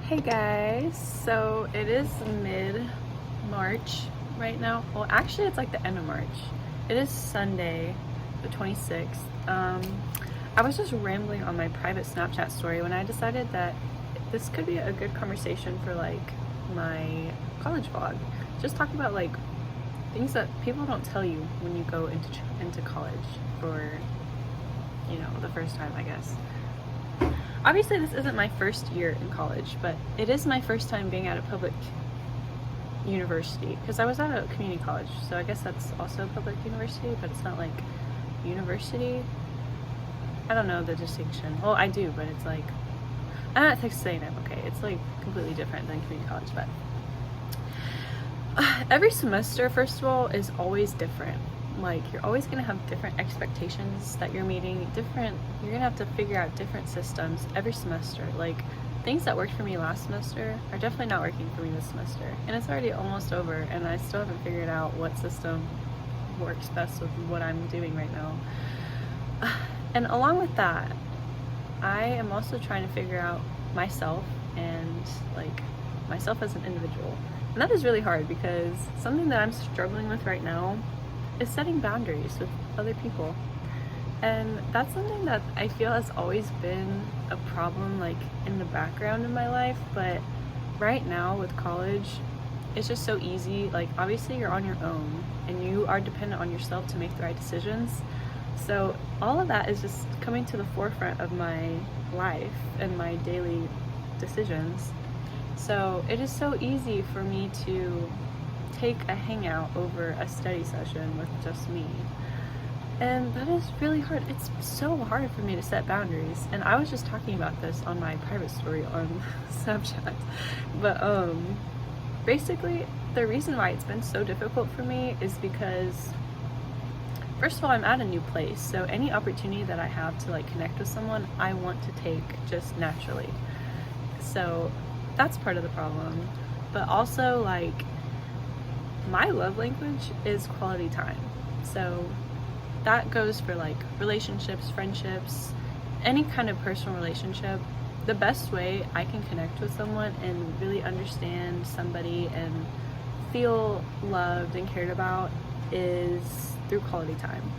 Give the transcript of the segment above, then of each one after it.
Hey guys, so it is mid-March right now. Well, actually it's like the end of March. It is Sunday, the 26th. I was just rambling on my private Snapchat story when I decided that this could be a good conversation for like my college vlog. Just talk about like things that people don't tell you when you go into college for, you know, the first time, I guess. Obviously this isn't my first year in college, but it is my first time being at a public university, because I was at a community college, so I guess that's also a public university, but it's not like university. I don't know the distinction. Well, I do, but it's like, I'm at texasA&m, okay? It's like completely different than community college, but every semester, first of all, is always different. Like, you're always gonna have different expectations that you're meeting, you're gonna have to figure out different systems every semester. Like, things that worked for me last semester are definitely not working for me this semester, and it's already almost over and I still haven't figured out what system works best with what I'm doing right now. And along with that, I am also trying to figure out myself and like myself as an individual, and that is really hard because something that I'm struggling with right now is setting boundaries with other people. And that's something that I feel has always been a problem, like in the background of my life, but right now with college, it's just so easy. Like, obviously you're on your own and you are dependent on yourself to make the right decisions. So all of that is just coming to the forefront of my life and my daily decisions. So it is so easy for me to take a hangout over a study session with just me, and that is really hard. It's so hard for me to set boundaries, and I was just talking about this on my private story on Snapchat, but basically the reason why it's been so difficult for me is because, first of all, I'm at a new place, so any opportunity that I have to like connect with someone, I want to take just naturally. So that's part of the problem. But also, like, my love language is quality time. So that goes for like relationships, friendships, any kind of personal relationship. The best way I can connect with someone and really understand somebody and feel loved and cared about is through quality time.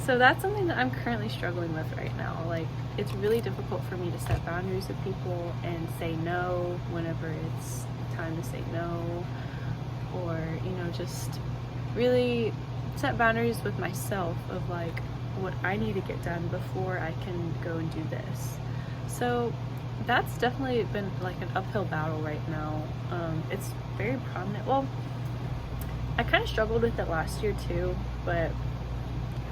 So that's something that I'm currently struggling with right now. Like, it's really difficult for me to set boundaries with people and say no whenever it's time to say no, or, you know, just really set boundaries with myself of like what I need to get done before I can go and do this. So that's definitely been like an uphill battle right now. It's very prominent. Well, I kind of struggled with it last year too, but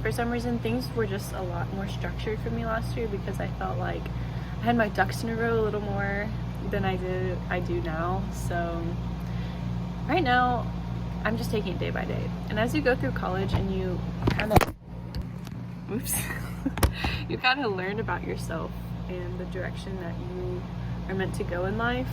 for some reason things were just a lot more structured for me last year because I felt like I had my ducks in a row a little more than I do now. So right now I'm just taking it day by day, and as you go through college and you kind of you kind of learn about yourself and the direction that you are meant to go in life,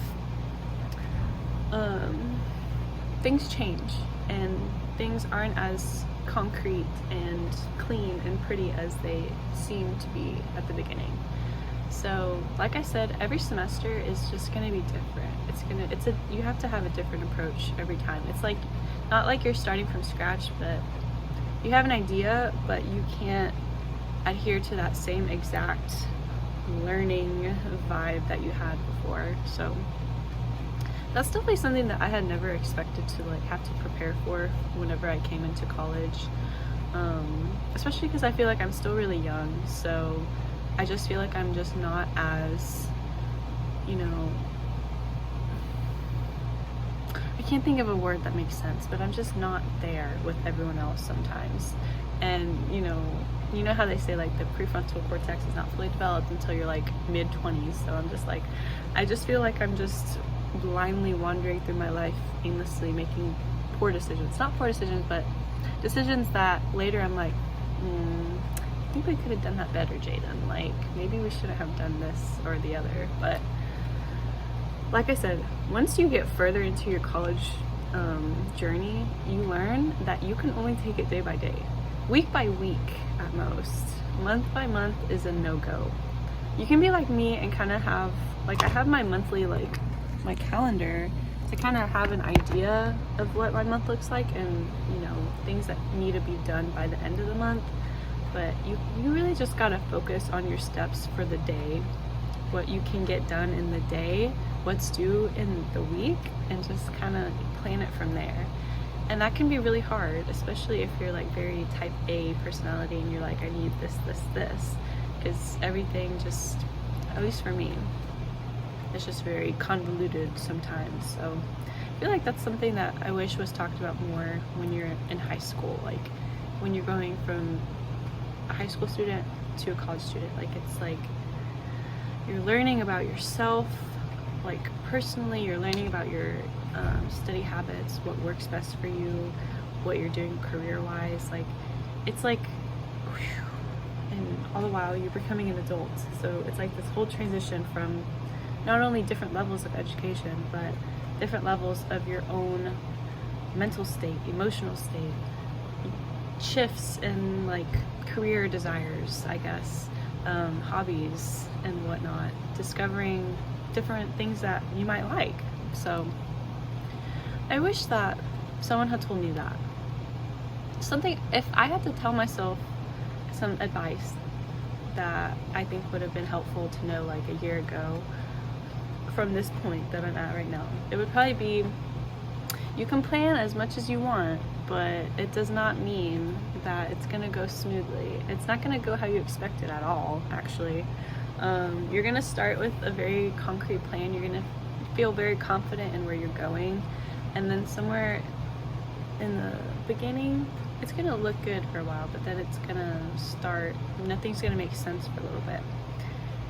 things change and things aren't as concrete and clean and pretty as they seem to be at the beginning. So like I said, every semester is just going to be different. You have to have a different approach every time. It's like, not like you're starting from scratch, but you have an idea, but you can't adhere to that same exact learning vibe that you had before. So that's definitely something that I had never expected to like have to prepare for whenever I came into college, especially because I feel like I'm still really young. So I just feel like I'm just not as, you know, I can't think of a word that makes sense, but I'm just not there with everyone else sometimes. And you know how they say like the prefrontal cortex is not fully developed until you're like mid-20s. So I'm just like, I just feel like I'm just blindly wandering through my life aimlessly, making poor decisions. Not poor decisions, but decisions that later I'm like, I think we could have done that better, Jaden. Like, maybe we shouldn't have done this or the other. But like I said, once you get further into your college journey, you learn that you can only take it day by day, week by week at most. Month by month is a no-go. You can be like me and kind of have, like, I have my monthly, like, my calendar to kind of have an idea of what my month looks like, and things that need to be done by the end of the month. But you really just gotta focus on your steps for the day, what you can get done in the day, what's due in the week, and just kind of plan it from there. And that can be really hard, especially if you're like very type A personality and you're like, I need this, because everything just, at least for me, it's just very convoluted sometimes. So I feel like that's something that I wish was talked about more when you're in high school, like when you're going from a high school student to a college student. Like, it's like you're learning about yourself, like personally, you're learning about your study habits, what works best for you, what you're doing career-wise. Like, it's like, whew, and all the while you're becoming an adult. So it's like this whole transition from not only different levels of education, but different levels of your own mental state, emotional state, shifts in like career desires, I guess, hobbies and whatnot, discovering different things that you might like. So I wish that someone had told me that. If I had to tell myself some advice that I think would have been helpful to know like a year ago from this point that I'm at right now, it would probably be, you can plan as much as you want, but it does not mean that it's gonna go smoothly. It's not gonna go how you expect it at all, actually. You're gonna start with a very concrete plan. You're gonna feel very confident in where you're going, and then somewhere in the beginning, it's gonna look good for a while, but then it's gonna start, nothing's gonna make sense for a little bit.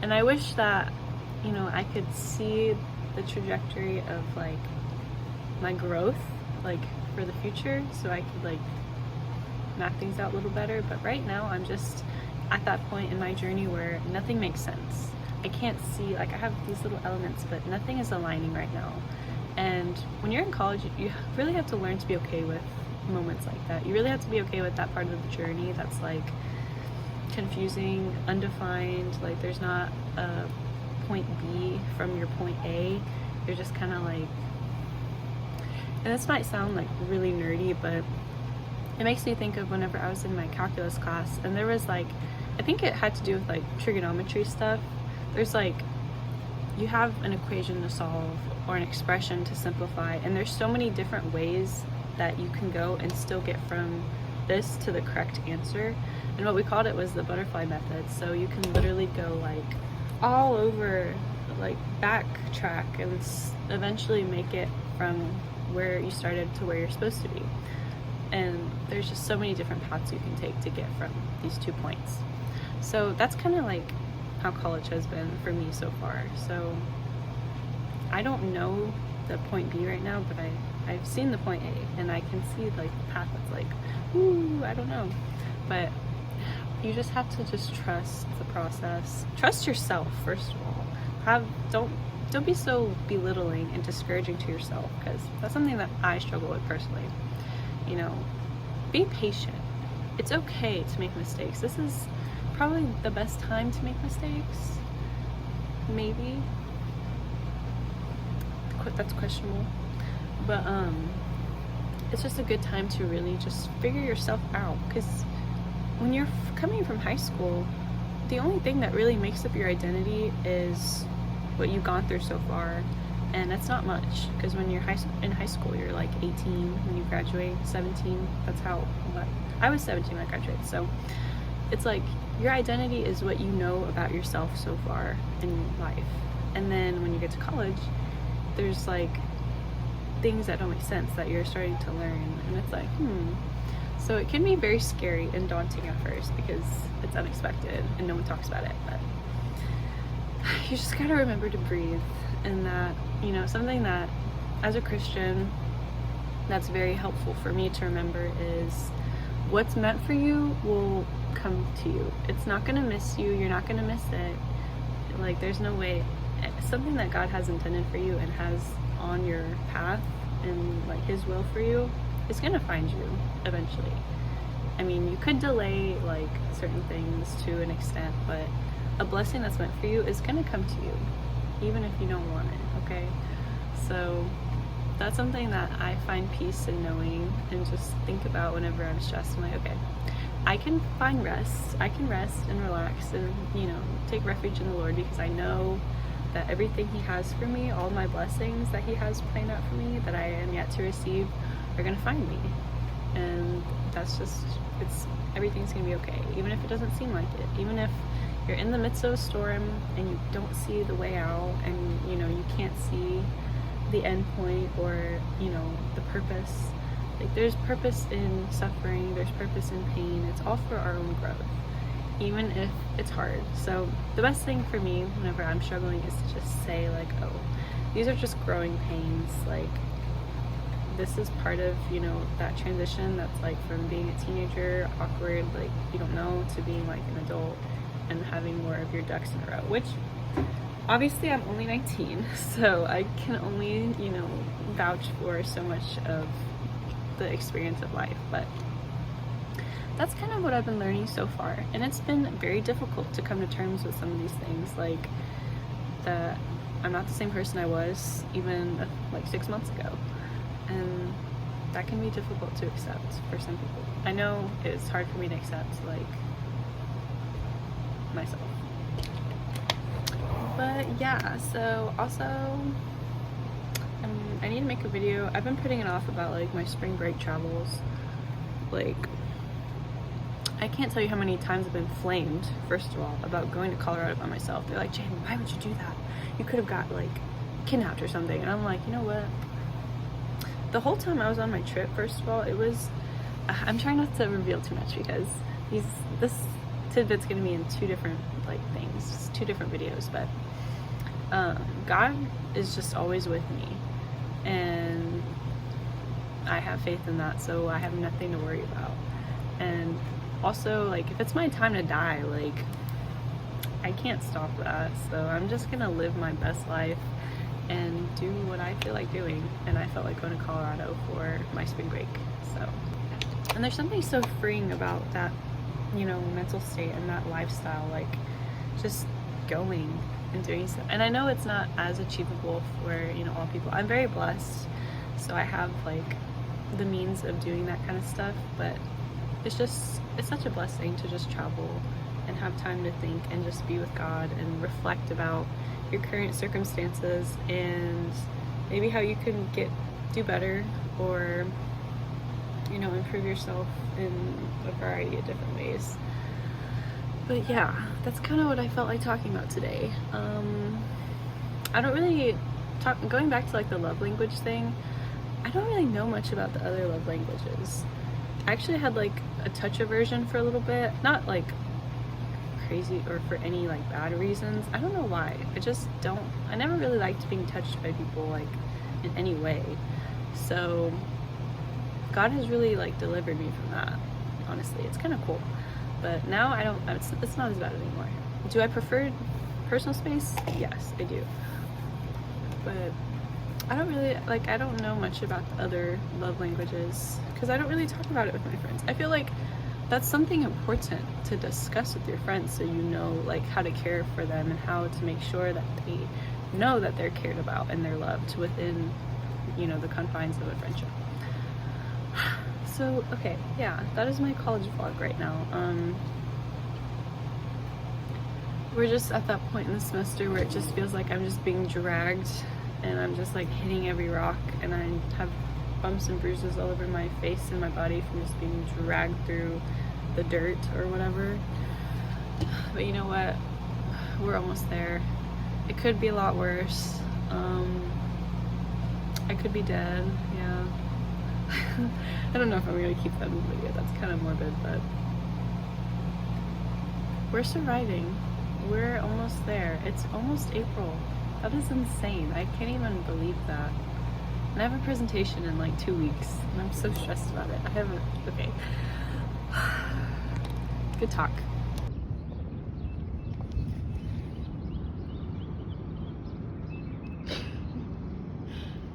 And I wish that, I could see the trajectory of like my growth, like for the future, so I could like map things out a little better. But right now I'm just at that point in my journey where nothing makes sense. I can't see, like I have these little elements, but nothing is aligning right now. And when you're in college, you really have to learn to be okay with moments like that. You really have to be okay with that part of the journey that's like confusing, undefined, like there's not a point B from your point A. You're just kind of like, and this might sound like really nerdy, but it makes me think of whenever I was in my calculus class, and there was like, I think it had to do with like trigonometry stuff. There's like, you have an equation to solve or an expression to simplify, and there's so many different ways that you can go and still get from this to the correct answer. And what we called it was the butterfly method. So you can literally go like all over, like backtrack, and eventually make it from where you started to where you're supposed to be. And there's just so many different paths you can take to get from these 2 points. So that's kind of like how college has been for me so far. So I don't know the point B right now, but I've seen the point A, and I can see like the path that's like, ooh, I don't know. But you just have to just trust the process. Trust yourself, first of all. Don't be so belittling and discouraging to yourself, because that's something that I struggle with personally. Be patient. It's okay to make mistakes. This is probably the best time to make mistakes. Maybe. That's questionable. But it's just a good time to really just figure yourself out, because when you're coming from high school, the only thing that really makes up your identity is what you've gone through so far. And that's not much, because when you're in high school, you're like 18 when you graduate, 17. That's how I was 17 when I graduated. So it's like your identity is what you know about yourself so far in life. And then when you get to college, there's like things that don't make sense that you're starting to learn, and it's like, So it can be very scary and daunting at first because it's unexpected and no one talks about it. But you just gotta remember to breathe. And that, something that as a Christian that's very helpful for me to remember is what's meant for you will come to you. It's not gonna miss you. You're not gonna miss it. Like, there's no way. Something that God has intended for you and has on your path and like his will for you is gonna find you eventually. I mean, you could delay like certain things to an extent, but a blessing that's meant for you is gonna come to you, even if you don't want it, okay? So that's something that I find peace in knowing and just think about whenever I'm stressed. I'm like, okay, I can find rest. I can rest and relax and, you know, take refuge in the Lord, because I know that everything He has for me, all my blessings that He has planned out for me that I am yet to receive, are going to find me. And that's just, everything's going to be okay, even if it doesn't seem like it. Even if you're in the midst of a storm and you don't see the way out, and, you know, you can't see the end point, or, you know, the purpose. Like, there's purpose in suffering, there's purpose in pain. It's all for our own growth, even if it's hard. So the best thing for me whenever I'm struggling is to just say, like, oh, these are just growing pains. Like, this is part of, you know, that transition that's like from being a teenager, awkward, like you don't know, to being like an adult and having more of your ducks in a row, which obviously I'm only 19, so I can only, you know, vouch for so much of the experience of life. But that's kind of what I've been learning so far, and it's been very difficult to come to terms with some of these things, like that I'm not the same person I was even like 6 months ago, and that can be difficult to accept for some people. I know it's hard for me to accept, like, myself. But yeah, so also I need to make a video. I've been putting it off about like my spring break travels. Like, I can't tell you how many times I've been flamed, first of all, about going to Colorado by myself. They're like, Jaden, why would you do that? You could have got like kidnapped or something. And I'm like, you know what? The whole time I was on my trip, first of all, it was, I'm trying not to reveal too much, because this tidbit's gonna be in two different like things, two different videos, but God is just always with me, and I have faith in that, so I have nothing to worry about. And also, like, if it's my time to die, like, I can't stop that, so I'm just gonna live my best life and do what I feel like doing. And I felt like going to Colorado for my spring break. So, and there's something so freeing about that, you know, mental state and that lifestyle, like just going and doing stuff. And I know it's not as achievable for, you know, all people. I'm very blessed, so I have like the means of doing that kind of stuff, but it's such a blessing to just travel and have time to think and just be with God and reflect about your current circumstances and maybe how you can do better, or, you know, improve yourself in a variety of different ways. But yeah, that's kind of what I felt like talking about today. I don't really going back to like the love language thing, I don't really know much about the other love languages. I actually had like a touch aversion for a little bit, not like crazy or for any like bad reasons. I don't know why. I never really liked being touched by people like in any way. So God has really like delivered me from that. Honestly, it's kind of cool. But now it's not as bad anymore. Do I prefer personal space? Yes, I do. But I don't know much about the other love languages, because I don't really talk about it with my friends. I feel like that's something important to discuss with your friends, so you know like how to care for them and how to make sure that they know that they're cared about and they're loved within, you know, the confines of a friendship. So, okay, yeah, that is my college vlog right now. We're just at that point in the semester where it just feels like I'm just being dragged, and I'm just like hitting every rock, and I have bumps and bruises all over my face and my body from just being dragged through the dirt or whatever. But you know what? We're almost there. It could be a lot worse. I could be dead, yeah. I don't know if I'm gonna keep that in the video. That's kind of morbid, but we're surviving. We're almost there. It's almost April. That is insane. I can't even believe that. And I have a presentation in like 2 weeks, and I'm so stressed about it. Okay. Good talk.